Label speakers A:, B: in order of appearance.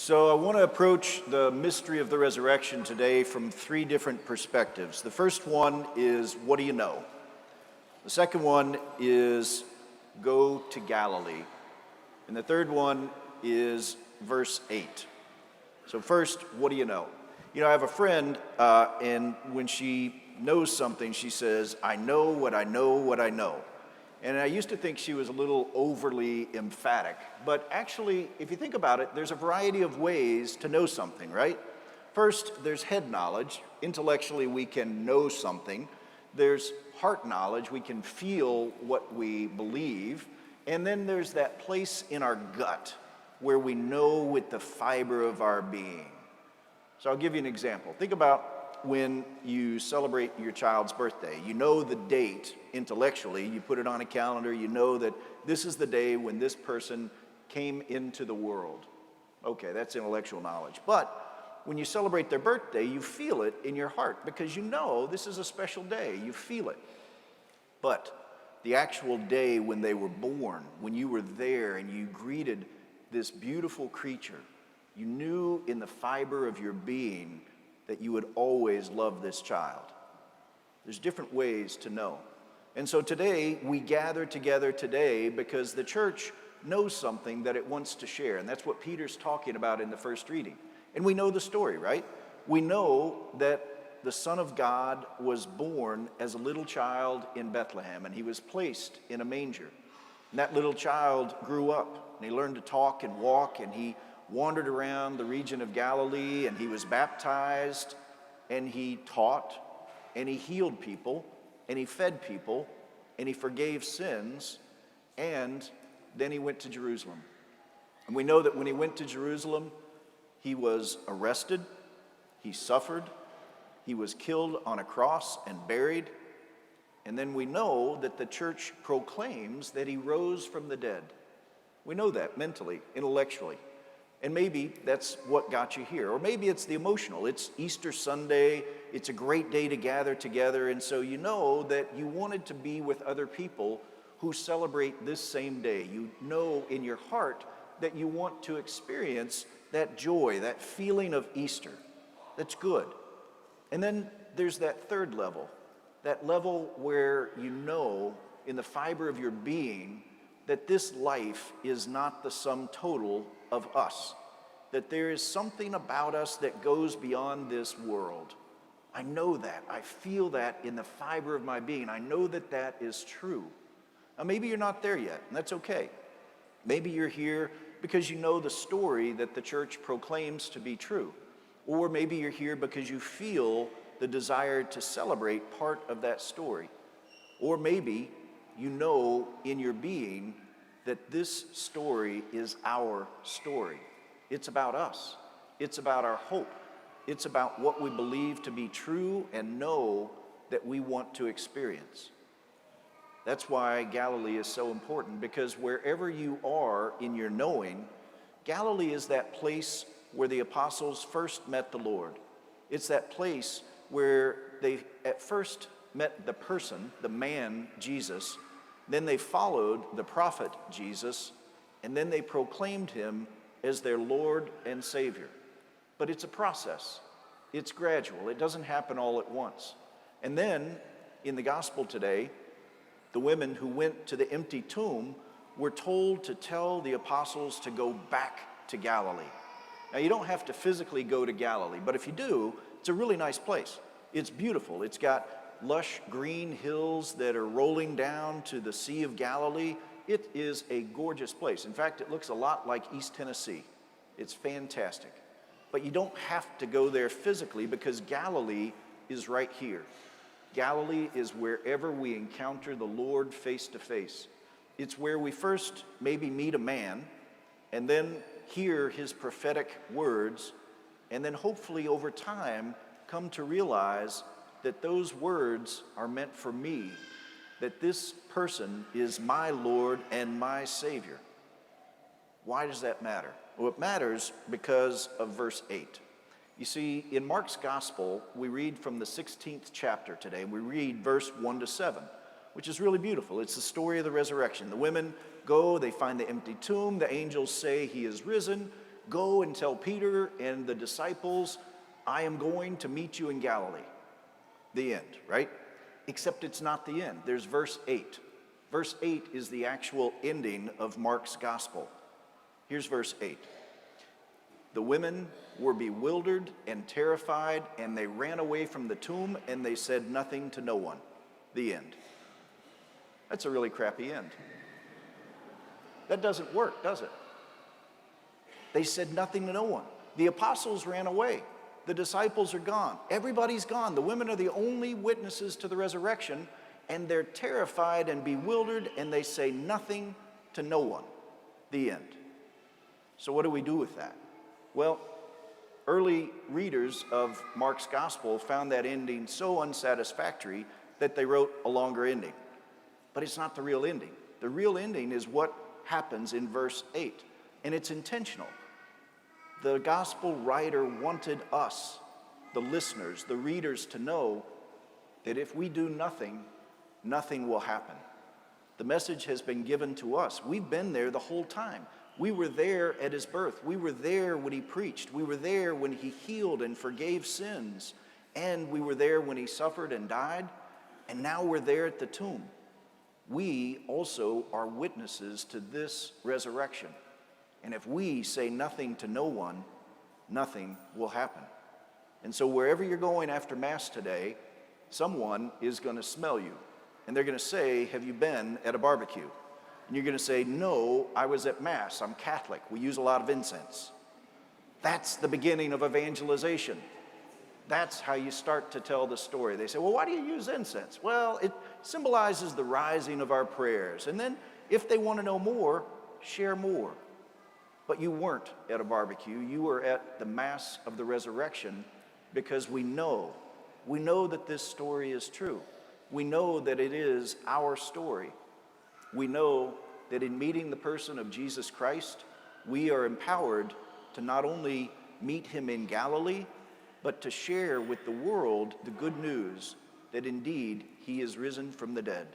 A: So I want to approach the mystery of the resurrection today from three different perspectives. The first one is, what do you know? The second one is, go to Galilee. And the third one is verse 8. So first, what do you know? You know, I have a friend, and when she knows something, she says, I know what I know what I know. And I used to think she was a little overly emphatic. But actually, if you think about it, there's a variety of ways to know something, right? First, there's head knowledge. Intellectually, we can know something. There's heart knowledge. We can feel what we believe. And then there's that place in our gut where we know with the fiber of our being. So I'll give you an example. Think about when you celebrate your child's birthday. You know the date intellectually. You put it on a calendar. You know that this is the day when this person came into the world. Okay, that's intellectual knowledge. But when you celebrate their birthday, you feel it in your heart because you know this is a special day. You feel it. But the actual day when they were born, when you were there and you greeted this beautiful creature, you knew in the fiber of your being that you would always love this child. There's different ways to know. And so today, we gather together today because the church knows something that it wants to share. And that's what Peter's talking about in the first reading. And we know the story, right? We know that the Son of God was born as a little child in Bethlehem, and he was placed in a manger. And that little child grew up, and he learned to talk and walk, and he wandered around the region of Galilee, and he was baptized, and he taught, and he healed people, and he fed people, and he forgave sins, and then he went to Jerusalem. And we know that when he went to Jerusalem, he was arrested, he suffered, he was killed on a cross and buried, and then we know that the church proclaims that he rose from the dead. We know that mentally, intellectually. And maybe that's what got you here. Or maybe it's the emotional. It's Easter Sunday. It's a great day to gather together. And so you know that you wanted to be with other people who celebrate this same day. You know in your heart that you want to experience that joy, that feeling of Easter. That's good. And then there's that third level, that level where you know in the fiber of your being that this life is not the sum total of us, that there is something about us that goes beyond this world. I know that. I feel that in the fiber of my being. I know that that is true. Now, maybe you're not there yet, and that's okay. Maybe you're here because you know the story that the church proclaims to be true. Or maybe you're here because you feel the desire to celebrate part of that story. Or maybe you know in your being that this story is our story. It's about us. It's about our hope. It's about what we believe to be true and know that we want to experience. That's why Galilee is so important, because wherever you are in your knowing, Galilee is that place where the apostles first met the Lord. It's that place where they at first met the person, the man, Jesus. Then they followed the prophet Jesus, and then they proclaimed him as their Lord and Savior. But it's a process. It's gradual. It doesn't happen all at once. And then, in the gospel today, the women who went to the empty tomb were told to tell the apostles to go back to Galilee. Now, you don't have to physically go to Galilee, but if you do, it's a really nice place. It's beautiful. It's got lush green hills that are rolling down to the Sea of Galilee. It is a gorgeous place. In fact, it looks a lot like East Tennessee. It's fantastic. But you don't have to go there physically because Galilee is right here. Galilee is wherever we encounter the Lord face to face. It's where we first maybe meet a man and then hear his prophetic words, and then hopefully over time come to realize that those words are meant for me, that this person is my Lord and my Savior. Why does that matter? Well, it matters because of verse 8. You see, in Mark's gospel, we read from the 16th chapter today. We read verse 1 to 7, which is really beautiful. It's the story of the resurrection. The women go, they find the empty tomb. The angels say he is risen. go and tell Peter and the disciples, I am going to meet you in Galilee. The end, right? Except it's not the end. There's verse 8. Verse 8 is the actual ending of Mark's gospel. Here's verse 8. The women were bewildered and terrified, and they ran away from the tomb, and they said nothing to no one. The end. That's a really crappy end. That doesn't work, does it? They said nothing to no one. The apostles ran away. The disciples are gone. Everybody's gone. The women are the only witnesses to the resurrection, and they're terrified and bewildered, and they say nothing to no one. The end. So what do we do with that? Well, early readers of Mark's gospel found that ending so unsatisfactory that they wrote a longer ending. But it's not the real ending. The real ending is what happens in verse 8, and it's intentional. The gospel writer wanted us, the listeners, the readers, to know that if we do nothing, nothing will happen. The message has been given to us. We've been there the whole time. We were there at his birth. We were there when he preached. We were there when he healed and forgave sins. And we were there when he suffered and died. And now we're there at the tomb. We also are witnesses to this resurrection. And if we say nothing to no one, nothing will happen. And so wherever you're going after Mass today, someone is going to smell you. And they're going to say, have you been at a barbecue? And you're going to say, no, I was at Mass. I'm Catholic. We use a lot of incense. That's the beginning of evangelization. That's how you start to tell the story. They say, well, why do you use incense? Well, it symbolizes the rising of our prayers. And then if they want to know more, share more. But you weren't at a barbecue. You were at the Mass of the Resurrection because we know that this story is true. We know that it is our story. We know that in meeting the person of Jesus Christ, we are empowered to not only meet him in Galilee, but to share with the world the good news that indeed he is risen from the dead.